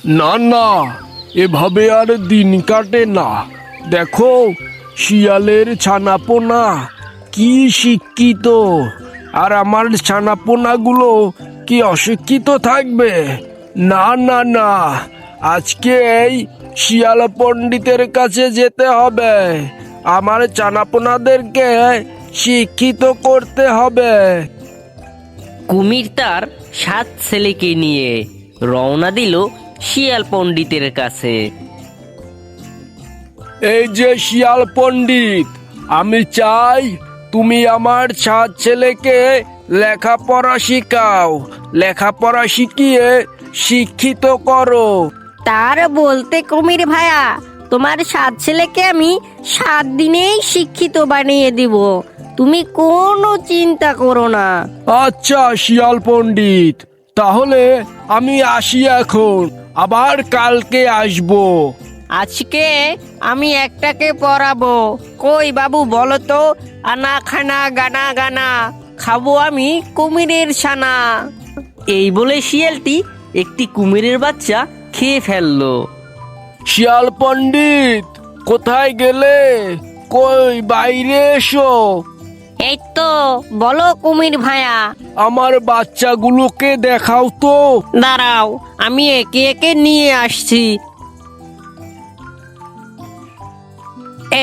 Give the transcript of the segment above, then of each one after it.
না না, এভাবে আর দিন কাটে না। দেখো, শিয়ালের ছানাপোনা কি শিক্ষিত, আর আমার ছানাপোনাগুলো কি অশিক্ষিত থাকবে? না না না, আজকে এই শিয়াল পণ্ডিতের কাছে যেতে হবে। আমার ছানাপোনাদেরকে শিক্ষিত করতে হবে। কুমির তার 7 ছেলেকে নিয়ে রওনা দিল শিয়াল পণ্ডিতের কাছে। এই যে শিয়াল পণ্ডিত, আমি চাই তুমি আমার 7 ছেলেকে লেখাপড়া শিখাও, লেখাপড়া শিখিয়ে শিক্ষিত করো। তার বলতে কুমির ভাইয়া, তোমার 7 ছেলেকে আমি 7 দিনেই শিক্ষিত বানিয়ে দিব, তুমি কোনো চিন্তা করো না। আচ্ছা শিয়াল পণ্ডিত, তাহলে আমি আসি এখন, আবার কালকে আসবো। আজকে আমি একটাকে পড়াবো। কই বাবু বলো তো, আনা খানা গানা গানা, খাবো আমি কুমিরের ছানা। এই বলে শিয়ালটি একটি কুমিরের বাচ্চা খেয়ে ফেললো। শিয়াল পণ্ডিত, কোথায় গেলে? কই, বাইরে এসো। এই তো, বলো কুমির ভাইয়া। আমার বাচ্চাগুলোকে দেখাও তো। দাঁড়াও, আমি একে একে নিয়ে আসছি।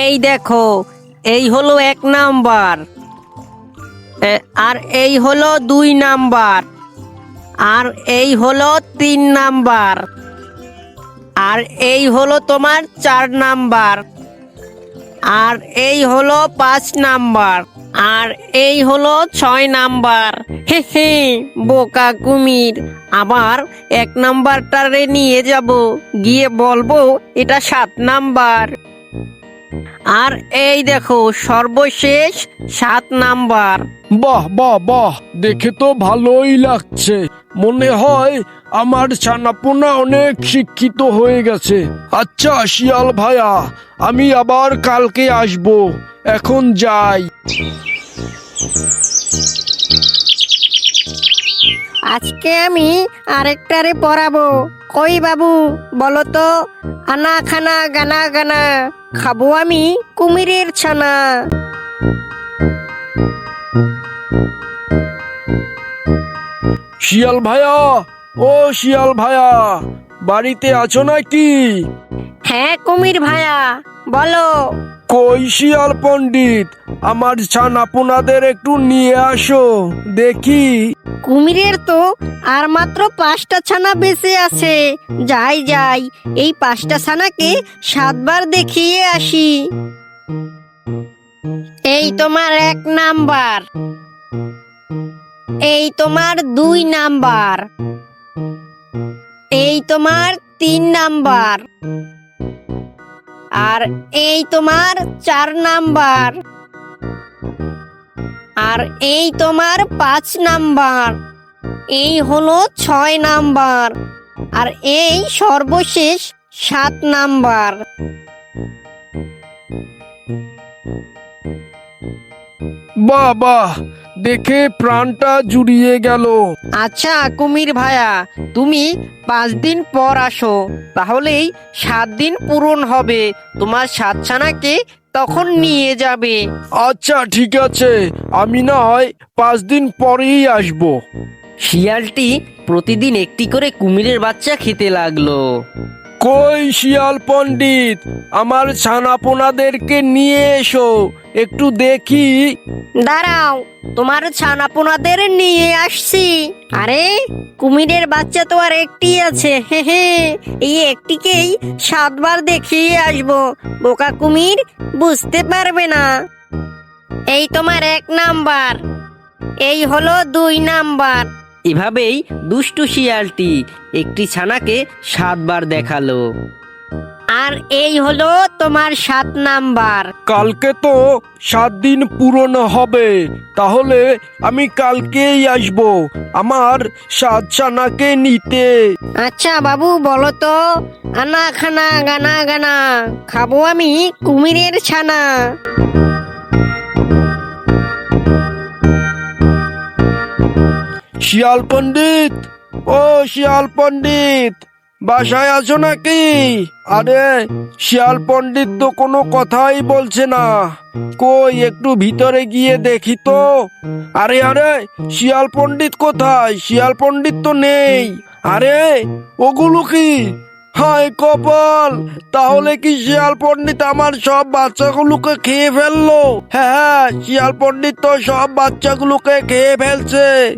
এই দেখো, এই হলো 1 নাম্বার, আর এই হলো 2 নাম্বার, আর এই হলো 3 নাম্বার, আর এই হলো তোমার 4 নাম্বার, আর এই হলো 5 নাম্বার, আর এই হলো 6 নাম্বার। হে হে, বোকা কুমির, আবার 1 নাম্বারটারে নিয়ে যাব, গিয়ে বলবো এটা 7 নাম্বার। আর এই দেখো সর্বশেষ 7 নাম্বার। বাহ বাহ বাহ, দেখে তো ভালোই লাগছে। মনে হয় আমার ছানাপোনা অনেক শিক্ষিত হয়ে গেছে। আচ্ছা শিয়াল ভাইয়া, আমি আবার কালকে আসবো, এখন যাই। আজকে আমি আরেকটারে পড়াবো। কই বাবু বলো তো, আনা খানা গানা গানা, খাবো আমি কুমিরের ছানা। শিয়াল ভাইয়া, ও শিয়াল ভাইয়া, বাড়িতে আছো নাকি? হ্যাঁ কুমির ভাইয়া, বলো। কই শিয়াল পণ্ডিত, আমার ছানাপোনাদের একটু নিয়ে আসো দেখি। কুমিরের তো আর মাত্র 5টা ছানা বেঁচে আছে। যাই যাই, এই 5টা ছানাকে 7 বার দেখিয়ে আসি। এই তোমার 1 নাম্বার, এই তোমার 2 নাম্বার, এই তোমার 3 নাম্বার, আর এই তোমার 4 নাম্বার, আর এই তোমার 5 নাম্বার, এই হলো 6 নাম্বার, আর এই সর্বশেষ 7 নাম্বার। বাহ বাহ, দেখে প্রাণটা জুড়িয়ে গেল। আচ্ছা কুমির ভাইয়া, তুমি 5 দিন পর আসো, তাহলেই 7 দিন পূরণ হবে। তোমার 7 ছানাকে তখন নিয়ে যাবে। আচ্ছা ঠিক আছে, আমি না হয় 5 দিন পরেই আসবো। শিয়ালটি প্রতিদিন একটি করে কুমিরের বাচ্চা খেতে লাগলো। কই শিয়াল পণ্ডিত, আমার ছানাপোনাদেরকে নিয়ে এসো, একটু দেখি। দাঁড়াও, তোমার ছানাপোনাদের নিয়ে আসছি। আরে কুমিরের বাচ্চা তো আর একটি আছে, হে হে, এই একটিকেই 7 বার দেখিয়ে আসবো, বোকা কুমির বুঝতে পারবে না। এই তোমার 1 নাম্বার, এই হলো 2 নাম্বার। এভাবেই দুষ্টু শিয়ালটি একটি ছানাকে 7 বার দেখালো। আর এই হলো তোমার 7 নাম্বার। কালকে তো 7 দিন পূরণ হবে, তাহলে আমি কালকেই আসবো আমার 7 ছানাকে নিতে। আচ্ছা বাবু বলো তো, আনা খানা গানা গানা, খাবো আমি কুমিরের ছানা। শিয়াল পণ্ডিত, ও শিয়াল পণ্ডিত, বাসায় আছো নাকি? আরে শিয়াল পণ্ডিত তো কোনো কথাই বলছে না। কই একটু ভিতরে গিয়ে দেখি তো। আরে আরে, শিয়াল পণ্ডিত কোথায়? শিয়াল পণ্ডিত তো নেই। আরে ওগুলো কি? হায় কপাল, তাহলে কি শিয়াল পণ্ডিত আমার সব বাচ্চাগুলোকে খেয়ে ফেললো? হ্যাঁ, শিয়াল পণ্ডিত তো সব বাচ্চাগুলোকে খেয়ে ফেলছে।